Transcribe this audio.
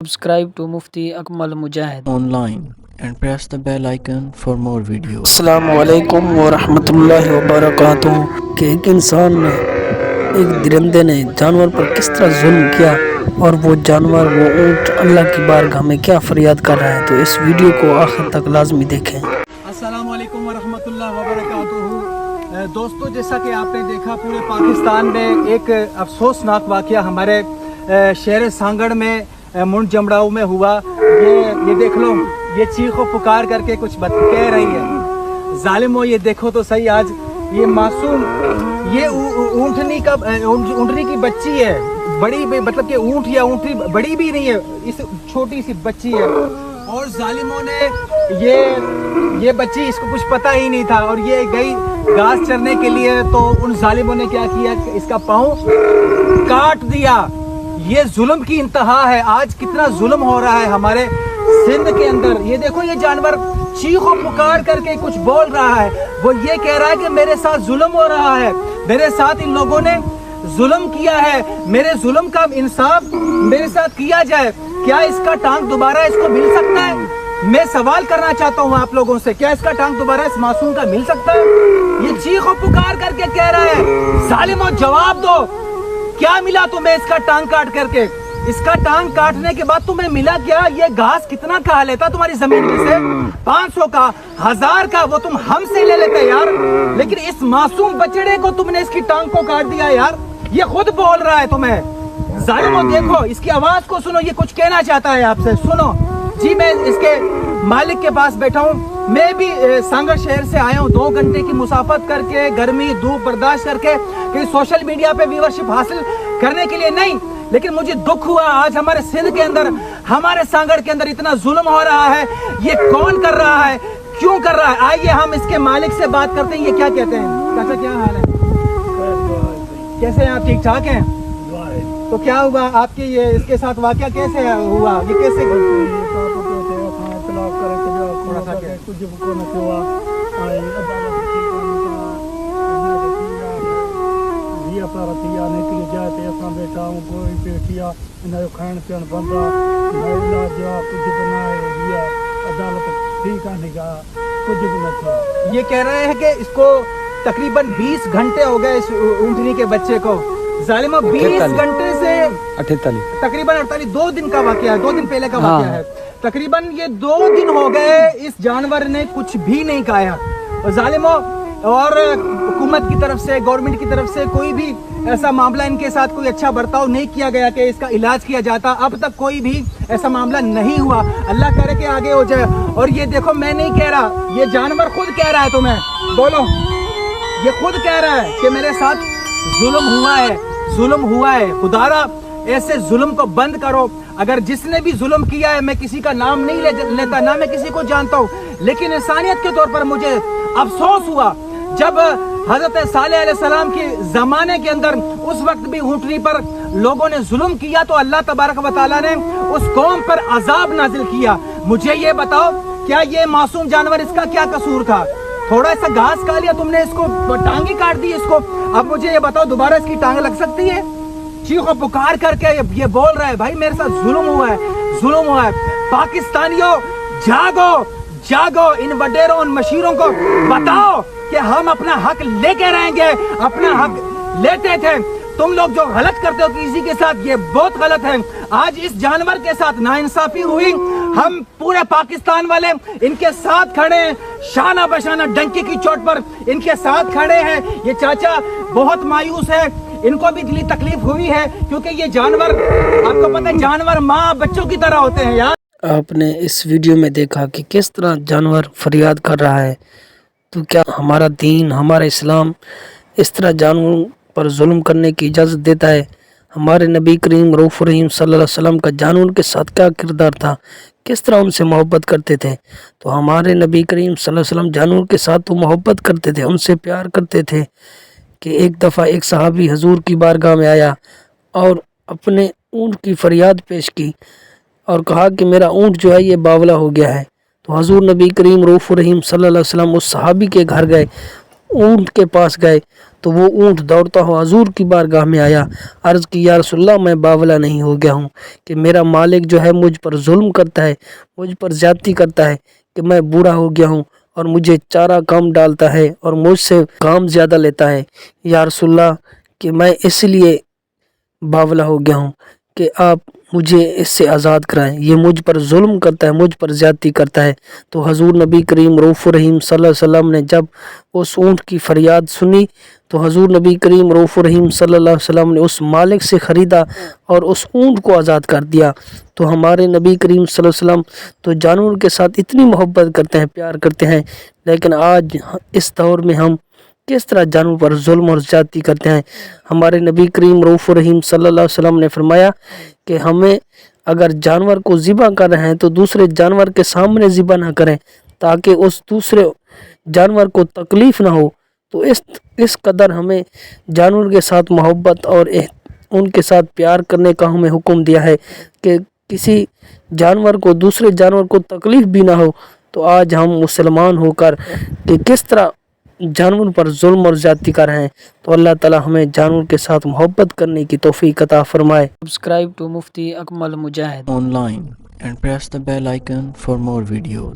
Subscribe to Mufti Akmal Mujahid online and press the bell icon for more videos. السلام علیکم ورحمۃ اللہ وبرکاتہ کہ ایک انسان نے ایک درندے نے جانور پر کس طرح ظلم کیا اور وہ جانور وہ اونٹ اللہ کی بارگاہ میں کیا فریاد کر رہا ہے، تو اس ویڈیو کو آخر تک لازمی دیکھیں۔ السلام علیکم ورحمۃ اللہ وبرکاتہ۔ دوستو، جیسا کہ آپ نے دیکھا پورے پاکستان میں ایک افسوسناک واقعہ ہمارے شہر سانگڑ میں منڈ جمڑاؤ میں ہوا۔ یہ دیکھ لو، یہ چیخ و پکار کر کے کچھ کہہ رہی ہے۔ ظالمو، یہ دیکھو تو صحیح، آج یہ معصوم، یہ اونٹنی کی بچی ہے، بڑی مطلب کہ اونٹ یا اونٹنی بڑی بھی نہیں ہے، اس چھوٹی سی بچی ہے، اور ظالموں نے یہ بچی، اس کو کچھ پتہ ہی نہیں تھا، اور یہ گئی گھاس چرنے کے لیے، تو ان ظالموں نے کیا کیا، اس کا پاؤں کاٹ دیا۔ یہ ظلم کی انتہا ہے۔ آج کتنا ظلم ہو رہا ہے ہمارے سندھ کے اندر۔ یہ دیکھو، یہ جانور چیخ و پکار کر کے کچھ بول رہا ہے، وہ یہ کہہ رہا ہے کہ میرے ساتھ ظلم ہو رہا ہے، میرے ساتھ ان لوگوں نے ظلم کیا ہے، میرے ظلم کا انصاف میرے ساتھ کیا جائے۔ کیا اس کا ٹانگ دوبارہ اس کو مل سکتا ہے؟ میں سوال کرنا چاہتا ہوں آپ لوگوں سے، کیا اس کا ٹانگ دوبارہ اس معصوم کا مل سکتا ہے؟ یہ چیخ و پکار کر کے کہہ رہا ہے، ظالمو جواب دو، کیا ملا تمہیں اس کا ٹانگ کاٹ کر کے؟ اس کا ٹانگ کاٹنے کے بعد تمہیں ملا کیا؟ یہ گھاس کتنا کھا لیتا تمہاری زمین میں سے؟ 500 کا، 1000 کا، وہ تم ہم سے لے لیتے یار، لیکن اس معصوم بچڑے کو تم نے اس کی ٹانگ کو کاٹ دیا یار۔ یہ خود بول رہا ہے تمہیں۔ ظالمو دیکھو، اس کی آواز کو سنو، یہ کچھ کہنا چاہتا ہے آپ سے، سنو جی۔ میں اس کے مالک کے پاس بیٹھا ہوں، میں بھی سانگڑ شہر سے آیا ہوں 2 گھنٹے کی مسافت کر کے، گرمی دھوپ برداشت کر کے، کہ سوشل میڈیا پہ ویورشپ حاصل کرنے کے لیے نہیں، لیکن مجھے دکھ ہوا آج ہمارے سندھ کے اندر، ہمارے سانگڑ کے اندر اتنا ظلم ہو رہا ہے۔ یہ کون کر رہا ہے؟ کیوں کر رہا ہے؟ آئیے ہم اس کے مالک سے بات کرتے ہیں، یہ کیا کہتے ہیں۔ چاچا، کیا حال ہے؟ کیسے ہیں آپ؟ ٹھیک ٹھاک ہیں؟ تو کیا ہوا آپ کے، یہ اس کے ساتھ واقعہ کیسے ہوا؟ یہ کیسے یہ کہہ رہے ہیں کہ اس کو تقریباً 20 گھنٹے ہو گئے اس اونٹنی کے بچے کو۔ ظالمہ 20 گھنٹے سے تقریباً 48، 2 دن کا واقعہ ہے، 2 دن پہلے کا واقعہ ہے تقریباً۔ یہ 2 دن ہو گئے اس جانور نے کچھ بھی نہیں کھایا۔ ظالموں، اور حکومت کی طرف سے، گورنمنٹ کی طرف سے کوئی بھی ایسا معاملہ ان کے ساتھ کوئی اچھا برتاؤ نہیں کیا گیا کہ اس کا علاج کیا جاتا۔ اب تک کوئی بھی ایسا معاملہ نہیں ہوا، اللہ کرے کہ آگے ہو جائے۔ اور یہ دیکھو، میں نہیں کہہ رہا، یہ جانور خود کہہ رہا ہے تمہیں، بولو، یہ خود کہہ رہا ہے کہ میرے ساتھ ظلم ہوا ہے، ظلم ہوا ہے۔ خدارا ایسے ظلم کو بند کرو۔ اگر جس نے بھی ظلم کیا ہے، میں کسی کا نام نہیں لیتا، نہ میں کسی کو جانتا ہوں، لیکن انسانیت کے طور پر مجھے افسوس ہوا جب حضرت صالح علیہ السلام کے زمانے کے اندر اس وقت بھی اونٹنی پر لوگوں نے ظلم کیا، تو اللہ تبارک و تعالیٰ نے اس قوم پر عذاب نازل کیا۔ مجھے یہ بتاؤ، کیا یہ معصوم جانور، اس کا کیا قصور تھا؟ تھوڑا سا گھاس کھا لیا تم نے، اس کو ٹانگیں کاٹ دی اس کو۔ اب مجھے یہ بتاؤ، دوبارہ اس کی ٹانگ لگ سکتی ہے؟ چیخ و پکار کر کے یہ بول رہا ہے، بھائی میرے ساتھ ظلم ہوا ہے، ظلم ہوا ہے۔ پاکستانیوں، جاگو جاگو، ان وڈیروں، ان مشیروں کو بتاؤ کہ ہم اپنا حق لے کے رہیں گے، اپنا حق لیتے تھے۔ تم لوگ جو غلط کرتے ہو کسی کے ساتھ، یہ بہت غلط ہے۔ آج اس جانور کے ساتھ ناانصافی ہوئی، ہم پورے پاکستان والے ان کے ساتھ کھڑے ہیں، شانہ بشانہ ڈنکی کی چوٹ پر ان کے ساتھ کھڑے ہیں۔ یہ چاچا بہت مایوس ہے، ان کو بھی دلی تکلیف ہوئی ہے، کیونکہ یہ جانور، آپ کو پتہ ہے، جانور ماں بچوں کی طرح ہوتے ہیں یار۔ آپ نے اس ویڈیو میں دیکھا کہ کس طرح جانور فریاد کر رہا ہے، تو کیا ہمارا دین، ہمارا اسلام اس طرح جانوروں پر ظلم کرنے کی اجازت دیتا ہے؟ ہمارے نبی کریم رؤوف الرحیم صلی اللہ علیہ وسلم کا جانور کے ساتھ کیا کردار تھا، کس طرح ان سے محبت کرتے تھے؟ تو ہمارے نبی کریم صلی اللہ علیہ وسلم جانور کے ساتھ تو محبت کرتے تھے، ان سے پیار کرتے تھے، کہ ایک دفعہ ایک صحابی حضور کی بارگاہ میں آیا اور اپنے اونٹ کی فریاد پیش کی اور کہا کہ میرا اونٹ جو ہے یہ باولا ہو گیا ہے۔ تو حضور نبی کریم رؤوف الرحیم صلی اللہ علیہ وسلم اس صحابی کے گھر گئے، اونٹ کے پاس گئے تو وہ اونٹ دوڑتا ہوا حضور کی بارگاہ میں آیا، عرض کی یا رسول اللہ میں باولا نہیں ہو گیا ہوں کہ میرا مالک جو ہے مجھ پر ظلم کرتا ہے، مجھ پر زیادتی کرتا ہے، کہ میں بوڑھا ہو گیا ہوں اور مجھے چارہ کم ڈالتا ہے اور مجھ سے کام زیادہ لیتا ہے، یا رسول اللہ کہ میں اس لیے باولا ہو گیا ہوں کہ آپ مجھے اس سے آزاد کرائیں، یہ مجھ پر ظلم کرتا ہے، مجھ پر زیادتی کرتا ہے۔ تو حضور نبی کریم رؤوف الرحیم صلی اللہ علیہ وسلم نے جب اس اونٹ کی فریاد سنی تو حضور نبی کریم رؤوف الرحیم صلی اللہ علیہ وسلم نے اس مالک سے خریدا اور اس اونٹ کو آزاد کر دیا۔ تو ہمارے نبی کریم صلی اللہ علیہ وسلم تو جانور کے ساتھ اتنی محبت کرتے ہیں، پیار کرتے ہیں، لیکن آج اس دور میں ہم کس طرح جانور پر ظلم اور زیادتی کرتے ہیں۔ ہمارے نبی کریم رؤوف الرحیم صلی اللہ علیہ وسلم نے فرمایا کہ ہمیں اگر جانور کو ذبح کر رہے ہیں تو دوسرے جانور کے سامنے ذبح نہ کریں تاکہ اس دوسرے جانور کو تکلیف نہ ہو۔ تو اس قدر ہمیں جانور کے ساتھ محبت اور ان کے ساتھ پیار کرنے کا ہمیں حکم دیا ہے کہ کسی جانور کو دوسرے جانور کو تکلیف بھی نہ ہو۔ تو آج ہم مسلمان ہو کر کہ کس طرح جانور پر ظلم اور زیادتی کر رہے ہیں، تو اللہ تعالی ہمیں جانور کے ساتھ محبت کرنے کی توفیق عطا فرمائے۔ Subscribe to Mufti Akmal Mujahid online and press the bell icon for more videos.